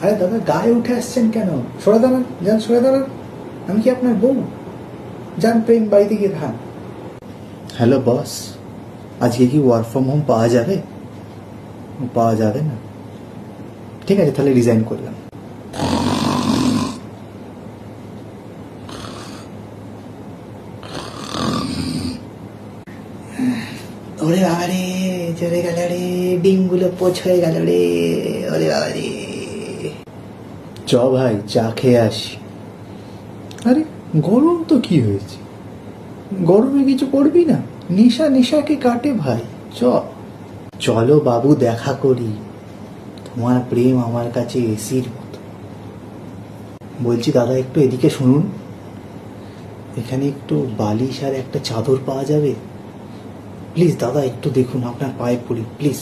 আরে দাদা গায়ে উঠে আসছেন কেন? সরে দাঁড়ান, যান সরে দাঁড়ান। আমি কি আপনার বউ? যান প্রেম বাড়িতে গিয়ে খান। হ্যালো বস, আজকে কি ওয়ার্ক ফ্রম হোম পাওয়া যাবে? পাওয়া যাবে না? ঠিক আছে, তাহলে রিজাইন করলাম। ওরে বাবা রে, চলে গেল রে, ডিমগুলো পোচ হয়ে গেল রে। ওরে বাবা রে, চ ভাই চা খেয়ে আসি। আরে গরম তো কি হয়েছে, গরমে কিছু করবি না? নেশা নেশাকে কাটে ভাই, চলো বাবু দেখা করি। তোমার প্রেম আমার কাছে এসির মতো। বলছি দাদা একটু এদিকে শুনুন, এখানে একটু বালিশ আর একটা চাদর পাওয়া যাবে? প্লিজ দাদা একটু দেখুন, আপনার পায়ে পড়ি প্লিজ।